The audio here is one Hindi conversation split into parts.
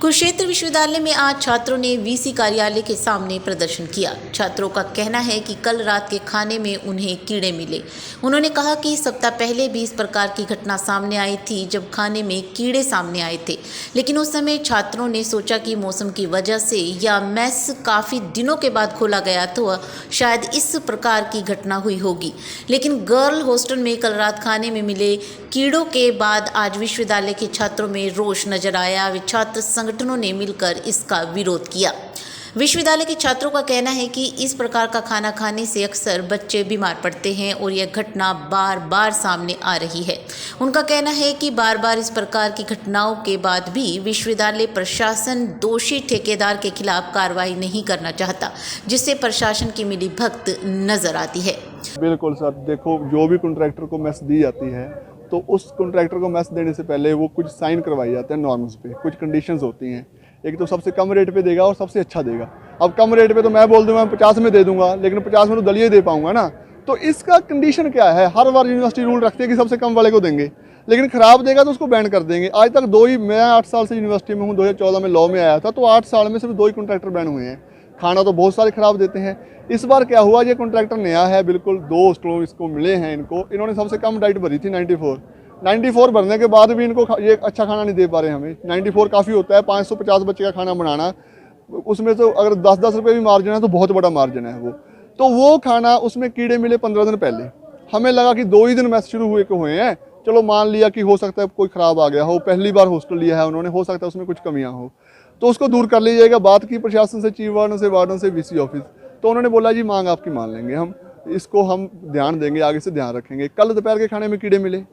कुरुक्षेत्र विश्वविद्यालय में आज छात्रों ने वीसी कार्यालय के सामने प्रदर्शन किया। छात्रों का कहना है कि कल रात के खाने में उन्हें कीड़े मिले। उन्होंने कहा कि सप्ताह पहले भी इस प्रकार की घटना सामने आई थी जब खाने में कीड़े सामने आए थे, लेकिन उस समय छात्रों ने सोचा कि मौसम की वजह से या मेस काफ़ी दिनों के बाद खोला गया तो शायद इस प्रकार की घटना हुई होगी। लेकिन गर्ल हॉस्टल में कल रात खाने में मिले कीड़ों के बाद आज विश्वविद्यालय के छात्रों में रोष नजर आया। वे छात्र संगठनों ने मिलकर इसका विरोध किया। विश्वविद्यालय के छात्रों का कहना है कि इस प्रकार का खाना खाने से अक्सर बच्चे बीमार पड़ते हैं और यह घटना बार बार सामने आ रही है। उनका कहना है कि बार बार इस प्रकार की घटनाओं के बाद भी विश्वविद्यालय प्रशासन दोषी ठेकेदार के खिलाफ कार्रवाई नहीं करना चाहता, जिससे प्रशासन की मिलीभगत नजर आती है। बिल्कुल सर, देखो जो भी कॉन्ट्रैक्टर को मेस दी जाती है तो उस कॉन्ट्रैक्टर को मेस देने से पहले वो कुछ साइन करवाए जाते हैं नॉर्म्स पे, कुछ कंडीशंस होती हैं। एक तो सबसे कम रेट पे देगा और सबसे अच्छा देगा। अब कम रेट पे तो मैं बोल दूंगा 50 में दे दूंगा, लेकिन 50 में तो दलिए दे पाऊंगा ना। तो इसका कंडीशन क्या है? हर बार यूनिवर्सिटी रूल रखती है कि सबसे कम वाले को देंगे, लेकिन खराब देगा तो उसको बैन कर देंगे। आज तक मैं 8 साल से यूनिवर्सिटी में हूँ, 2014 में लॉ में आया था, तो 8 साल में सिर्फ 2 ही कॉन्ट्रैक्टर बैन हुए हैं। खाना तो बहुत सारे खराब देते हैं। इस बार क्या हुआ, ये कॉन्ट्रैक्टर नया है, बिल्कुल 2 हॉस्टलों इसको मिले हैं। इन्होंने सबसे कम डाइट भरी थी 94 भरने के बाद भी इनको ये अच्छा खाना नहीं दे पा रहे हमें। 94 काफ़ी होता है, 550 बच्चे का खाना बनाना, उसमें तो अगर 10-10 रुपये भी मार्जिन है तो बहुत बड़ा मार्जिन है वो। तो वो खाना उसमें कीड़े मिले 15 दिन पहले। हमें लगा कि 2 ही दिन मैच शुरू हुए हैं, चलो मान लिया कि हो सकता है कोई ख़राब आ गया हो, पहली बार हॉस्टल लिया है उन्होंने, हो सकता है उसमें कुछ कमियाँ हो, तो उसको दूर कर लीजिएगा। बात की प्रशासन से, चीफ वार्डन से वीसी ऑफिस, तो उन्होंने बोला जी मांग आपकी मान लेंगे, हम इसको हम ध्यान देंगे, आगे से ध्यान रखेंगे। कल दोपहर के खाने में कीड़े मिले,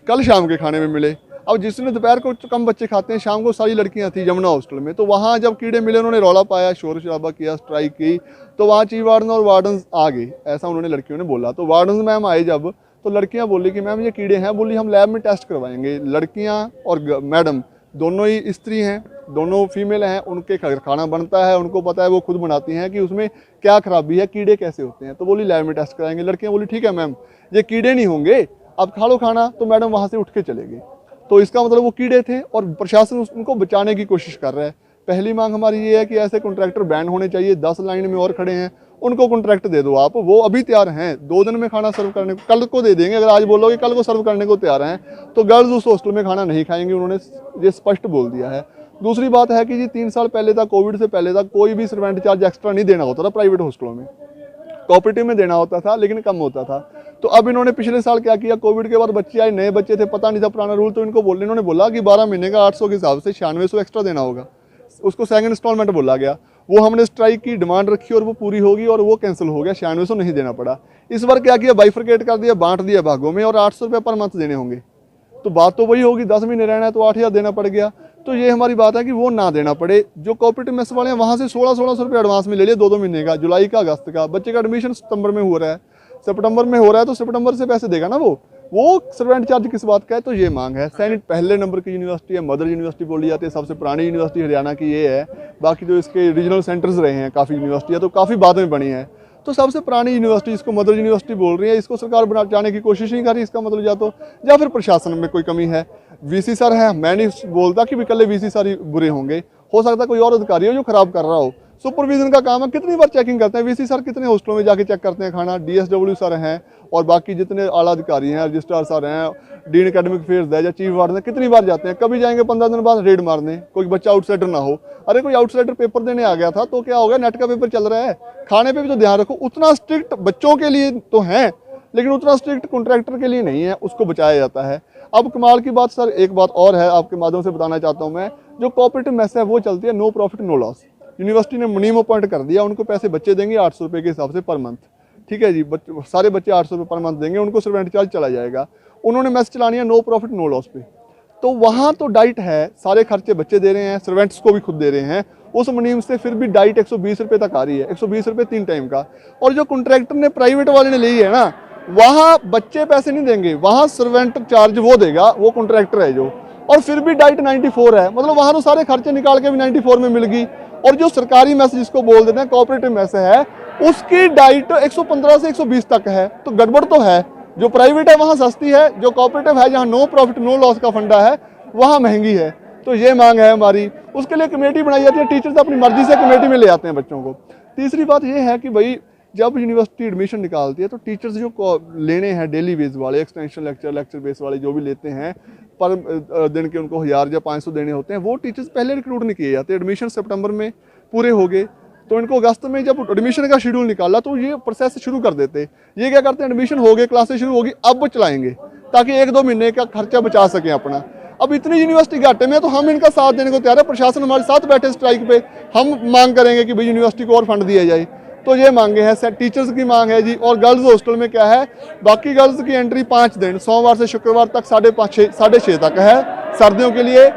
कल शाम के खाने में मिले। अब जिसने दोपहर को कम बच्चे खाते हैं, शाम को सारी लड़कियां थी यमुना हॉस्टल में, तो वहाँ जब कीड़े मिले उन्होंने रौला पाया, शोर शराबा किया, स्ट्राइक की, तो वहाँ चीफ वार्डन और वार्डन आ गए, ऐसा उन्होंने लड़कियों ने बोला। तो वार्डन मैम आए जब, तो लड़कियाँ बोली कि मैम ये कीड़े हैं, बोली हम लैब में टेस्ट करवाएंगे। लड़कियाँ और मैडम दोनों ही स्त्री हैं, दोनों फीमेल हैं, उनके खाना बनता है, उनको पता है, वो खुद बनाती हैं कि उसमें क्या खराबी है, कीड़े कैसे होते हैं। तो बोली लैब में टेस्ट कराएंगे। लड़कियाँ बोली ठीक है मैम, ये कीड़े नहीं होंगे, अब खा लो खाना। तो मैडम वहाँ से उठ के चले गए। तो इसका मतलब वो कीड़े थे और प्रशासन उनको बचाने की कोशिश कर रहा है। पहली मांग हमारी ये है कि ऐसे कॉन्ट्रैक्टर बैन होने चाहिए। 10 लाइन में और खड़े हैं, उनको कॉन्ट्रैक्ट दे दो आप, वो अभी तैयार हैं 2 दिन में खाना सर्व करने को, कल को दे देंगे। अगर आज बोलोगे कल को सर्व करने को तैयार हैं, तो गर्ल्स उस हॉस्टल में खाना नहीं खाएंगे, उन्होंने ये स्पष्ट बोल दिया है। दूसरी बात है कि जी 3 साल पहले तक, कोविड से पहले तक, कोई भी सर्वेंट चार्ज एक्स्ट्रा नहीं देना होता था प्राइवेट हॉस्टलों में। कोऑपरेटिव में देना होता था लेकिन कम होता था। तो अब इन्होंने पिछले साल क्या किया, कोविड के बाद बच्चे आए, नए बच्चे थे, पता नहीं था पुराना रूल, तो इन्होंने बोला कि 12 महीने का 800 के हिसाब से 9600 एक्स्ट्रा देना होगा। उसको सेकंड इंस्टॉलमेंट बोला गया। वो हमने स्ट्राइक की डिमांड रखी और वो पूरी होगी और वो कैंसिल हो गया, 9600 नहीं देना पड़ा। इस बार क्या किया, बाइफरकेट कर दिया, बांट दिया भागों में, और 800 रुपये पर मंथ देने होंगे। तो बात तो वही होगी, 10 महीने रहना है तो 8000 देना पड़ गया। तो ये हमारी बात है कि वो ना देना पड़े। जो कोऑपरेटिव मेस वाले हैं वहाँ से 1600 रुपये एडवांस में ले लिए 2-2 महीने का, जुलाई का, अगस्त का। बच्चे का एडमिशन सितंबर में हो रहा है, सितंबर में हो रहा है, तो सितंबर से पैसे देगा ना वो सर्वेंट चार्ज किस बात का है। तो ये मांग है। सैनिक पहले नंबर की यूनिवर्सिटी है, मदर यूनिवर्सिटी बोली जाती है, सबसे पुरानी यूनिवर्सिटी हरियाणा की ये है। बाकी जो इसके रीजनल सेंटर्स रहे हैं काफ़ी यूनिवर्सिटियाँ, तो काफ़ी बाद में बनी है। तो सबसे पुरानी यूनिवर्सिटी इसको मदर यूनिवर्सिटी बोल रही है, इसको सरकार बनाने की कोशिश नहीं कर रही। इसका मतलब या फिर प्रशासन में कोई कमी है। वीसी सर है, मैं नहीं बोलता कि विकल्ले वीसी सर ही बुरे होंगे, हो सकता है कोई और अधिकारी हो जो खराब कर रहा हो। सुपरविजन का काम है, कितनी बार चेकिंग करते हैं वीसी सर, कितने हॉस्टलों में जाके चेक करते हैं खाना। डीएसडब्ल्यू सर हैं और बाकी जितने आला अधिकारी हैं, रजिस्ट्रार सर हैं, डीन एकेडमिक अफेयर्स है या चीफ वार्डन है, कितनी बार जाते हैं। कभी जाएंगे 15 दिन बाद रेड मारने, कोई बच्चा आउटसाइडर ना हो। अरे कोई आउटसाइडर पेपर देने आ गया था तो क्या हो गया, नेट का पेपर चल रहा है, खाने पे भी तो ध्यान रखो। उतना स्ट्रिक्ट बच्चों के लिए तो है, लेकिन उतना स्ट्रिक्ट कॉन्ट्रैक्टर के लिए नहीं है, उसको बचाया जाता है। अब कमाल की बात सर, एक बात और है आपके माध्यम से बताना चाहता हूँ मैं। जो कोऑपरेटिव मेस है वो चलती है no profit no loss. University ने मिनिमम अपॉइंट कर दिया, उनको पैसे बच्चे देंगे 800 रुपये के हिसाब से पर मंथ। ठीक है जी, सारे बच्चे 800 रुपये पर मंथ देंगे, उनको सर्वेंट चार्ज चला जाएगा। उन्होंने मेस चलानी है नो प्रॉफिट नो लॉस पे। तो वहाँ तो डाइट है, सारे खर्चे बच्चे दे रहे हैं, सर्वेंट्स को भी खुद दे रहे हैं। उस मुनीम से फिर भी डाइट 120 रुपये तक आ रही है, 120 रुपये 3 टाइम का। और जो कॉन्ट्रैक्टर ने प्राइवेट वाले ने ली है ना, वहाँ बच्चे पैसे नहीं देंगे, वहाँ सर्वेंट चार्ज वो देगा, वो कॉन्ट्रैक्टर है जो। और फिर भी डाइट 94 है, मतलब वहाँ तो सारे खर्चे निकाल के भी 94 में मिल गई। और जो सरकारी मेस जिसको बोल देते हैं कोऑपरेटिव मेस है, उसकी डाइट 115 से 120 तक है। तो गड़बड़ तो है। जो प्राइवेट है वहाँ सस्ती है, जो कोऑपरेटिव है जहाँ नो प्रॉफिट नो लॉस का फंडा है वहाँ महंगी है। तो ये मांग है हमारी। उसके लिए कमेटी बनाई जाती है, टीचर्स अपनी मर्जी से कमेटी में ले आते हैं बच्चों को। तीसरी बात ये है कि भाई जब यूनिवर्सिटी एडमिशन निकालती है तो टीचर्स जो लेने हैं डेली बेस वाले, एक्सटेंशन लेक्चर बेस वाले जो भी लेते हैं, पर दिन के उनको 1000 या 500 देने होते हैं, वो टीचर्स पहले रिक्रूट नहीं किए जाते। एडमिशन सितंबर में पूरे हो गए तो इनको अगस्त में जब एडमिशन का शेड्यूल निकाला तो ये प्रोसेस शुरू कर देते। ये क्या करते हैं, एडमिशन हो गए, क्लासेस शुरू होगी, अब चलाएंगे ताकि 1-2 महीने का खर्चा बचा सकें अपना। अब इतनी यूनिवर्सिटी घाटे में तो हम इनका साथ देने को तैयार है। प्रशासन हमारे साथ बैठे स्ट्राइक पे, हम मांग करेंगे कि भाई यूनिवर्सिटी को और फंड दिया जाए। तो ये मांगे हैं, टीचर्स की मांग है जी। और गर्ल्स हॉस्टल में क्या है, बाकी गर्ल्स की एंट्री 5 दिन, सोमवार से शुक्रवार तक 5:30 साढ़े 6 तक है सर्दियों के लिए,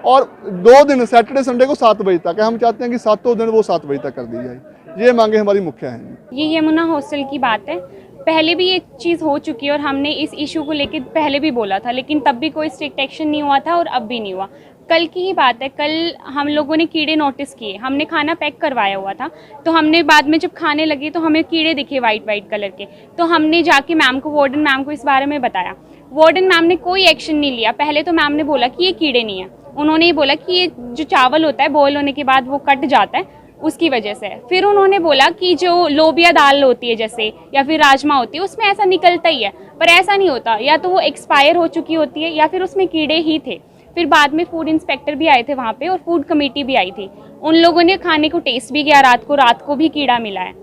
और 2 दिन सैटरडे संडे को 7 बजे तक है। हम चाहते हैं कि 7 दिन वो 7 बजे तक कर दी जाए। ये मांगे हमारी मुख्य हैं। ये यमुना हॉस्टल की बात है, पहले भी ये चीज़ हो चुकी है और हमने इस इशू को लेकर पहले भी बोला था, लेकिन तब भी कोई स्ट्रिक्ट एक्शन नहीं हुआ था और अब भी नहीं हुआ। कल की ही बात है, कल हम लोगों ने कीड़े नोटिस किए। हमने खाना पैक करवाया हुआ था, तो हमने बाद में जब खाने लगे तो हमें कीड़े दिखे वाइट कलर के। तो हमने जाके मैम को, वार्डन मैम को इस बारे में बताया। वार्डन मैम ने कोई एक्शन नहीं लिया। पहले तो मैम ने बोला कि ये कीड़े नहीं है, उन्होंने ये बोला कि ये जो चावल होता है बॉयल होने के बाद वो कट जाता है, उसकी वजह से। फिर उन्होंने बोला कि जो लोबिया दाल होती है जैसे, या फिर राजमा होती है, उसमें ऐसा निकलता ही है, पर ऐसा नहीं होता, या तो वो एक्सपायर हो चुकी होती है या फिर उसमें कीड़े ही थे। फिर बाद में फूड इंस्पेक्टर भी आए थे वहाँ पे और फूड कमेटी भी आई थी। उन लोगों ने खाने को टेस्ट भी किया, रात को भी कीड़ा मिला है।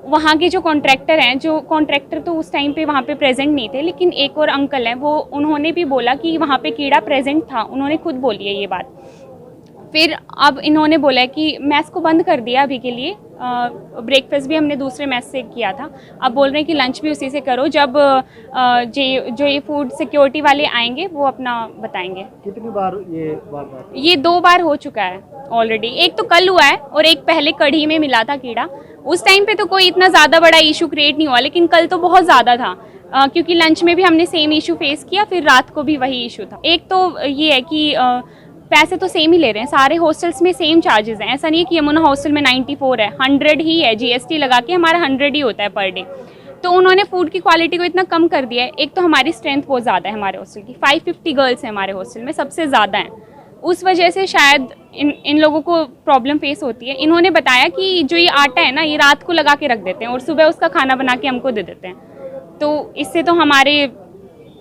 वहाँ के जो कॉन्ट्रैक्टर हैं, जो कॉन्ट्रैक्टर तो उस टाइम पे वहाँ पे प्रेजेंट नहीं थे, लेकिन एक और अंकल हैं, वो उन्होंने भी बोला कि वहाँ पे कीड़ा प्रेजेंट था, उन्होंने खुद बोली है ये बात। फिर अब इन्होंने बोला है कि मैस को बंद कर दिया अभी के लिए। ब्रेकफास्ट भी हमने दूसरे मैस से किया था, अब बोल रहे हैं कि लंच भी उसी से करो। जब जो ये फूड सिक्योरिटी वाले आएंगे वो अपना बताएंगे। कितनी बार बार ये 2 बार हो चुका है ऑलरेडी। एक तो कल हुआ है और एक पहले कढ़ी में मिला था कीड़ा। उस टाइम पे तो कोई इतना ज़्यादा बड़ा इशू क्रिएट नहीं हुआ, लेकिन कल तो बहुत ज़्यादा था, क्योंकि लंच में भी हमने सेम इशू फेस किया, फिर रात को भी वही इशू था। एक तो ये है कि पैसे तो सेम ही ले रहे हैं, सारे हॉस्टल्स में सेम चार्जेस हैं। ऐसा नहीं है कि यमुना हॉस्टल में 94 है, 100 ही है। जीएसटी लगा के हमारा 100 ही होता है पर डे। तो उन्होंने फूड की क्वालिटी को इतना कम कर दिया है। एक तो हमारी स्ट्रेंथ बहुत ज़्यादा है हमारे हॉस्टल की, 550 गर्ल्स हैं हमारे हॉस्टल में, सबसे ज़्यादा हैं। उस वजह से शायद इन लोगों को प्रॉब्लम फेस होती है। इन्होंने बताया कि जो ये आटा है ना, ये रात को लगा के रख देते हैं और सुबह उसका खाना बना के हमको दे देते हैं, तो इससे तो हमारे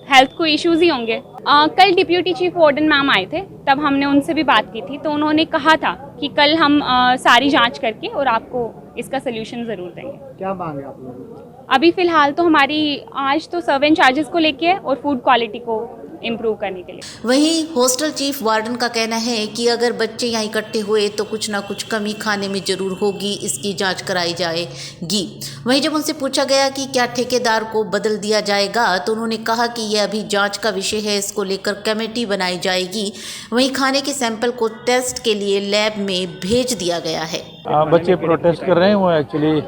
हेल्थ को इश्यूज़ ही होंगे। कल डिप्यूटी चीफ वार्डन मैम आए थे, तब हमने उनसे भी बात की थी, तो उन्होंने कहा था कि कल हम सारी जांच करके और आपको इसका सल्यूशन ज़रूर देंगे। क्या मांगे आप लोग? अभी फ़िलहाल तो हमारी आज तो सर्व एंड चार्जेस को लेके है और फूड क्वालिटी को इम्प्रूव करने के लिए। वहीं हॉस्टल चीफ वार्डन का कहना है कि अगर बच्चे यहाँ इकट्ठे हुए तो कुछ ना कुछ कमी खाने में ज़रूर होगी, इसकी जांच कराई जाएगी। वहीं जब उनसे पूछा गया कि क्या ठेकेदार को बदल दिया जाएगा, तो उन्होंने कहा कि यह अभी जांच का विषय है, इसको लेकर कमेटी बनाई जाएगी। वहीं खाने के सैंपल को टेस्ट के लिए लैब में भेज दिया गया है। बच्चे प्रोटेस्ट कर रहे हैं, वो एक्चुअली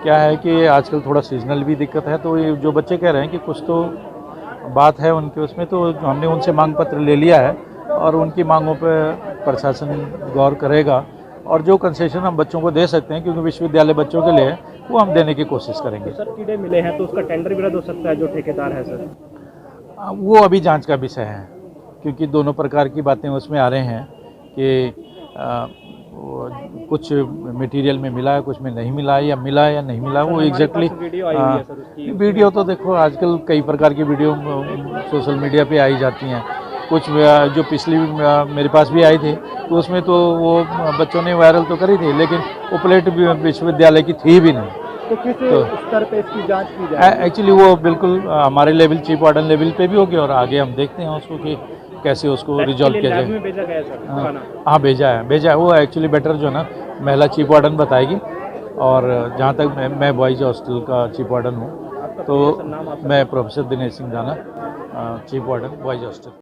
क्या है कि आजकल थोड़ा सीजनल भी दिक्कत है, तो ये जो बच्चे कह रहे हैं कि कुछ तो बात है उनके उसमें, तो हमने उनसे मांग पत्र ले लिया है और उनकी मांगों पर प्रशासन गौर करेगा और जो कंसेशन हम बच्चों को दे सकते हैं, क्योंकि विश्वविद्यालय बच्चों के लिए, वो हम देने की कोशिश करेंगे। सर कीड़े मिले हैं तो उसका टेंडर भी रद्द हो सकता है, जो ठेकेदार है सर? वो अभी जांच का विषय है, क्योंकि दोनों प्रकार की बातें उसमें आ रहे हैं कि कुछ मटेरियल में मिला है, कुछ में नहीं मिला है, या मिला है या नहीं मिला, वो एग्जैक्टली वीडियो तो देखो आजकल कई प्रकार की वीडियो सोशल मीडिया पे आई जाती हैं। कुछ जो पिछली मेरे पास भी आई थी, तो उसमें तो वो बच्चों ने वायरल तो करी थी, लेकिन वो प्लेट विश्वविद्यालय की थी भी नहीं। तो किस स्तर पे इसकी जांच की जाए? एक्चुअली वो बिल्कुल हमारे लेवल, चीफ वार्डन लेवल पे भी होगी, और आगे हम देखते हैं उसको कि कैसे उसको रिजॉल्व किया जाए। भेजा गया सर? हाँ भेजा है। वो एक्चुअली बेटर जो ना महिला चीफ वार्डन बताएगी, और जहाँ तक मैं बॉयज़ हॉस्टल का चीफ वार्डन हूँ, तो मैं प्रोफेसर दिनेश सिंह जाना, चीफ वार्डन बॉयज़ हॉस्टल।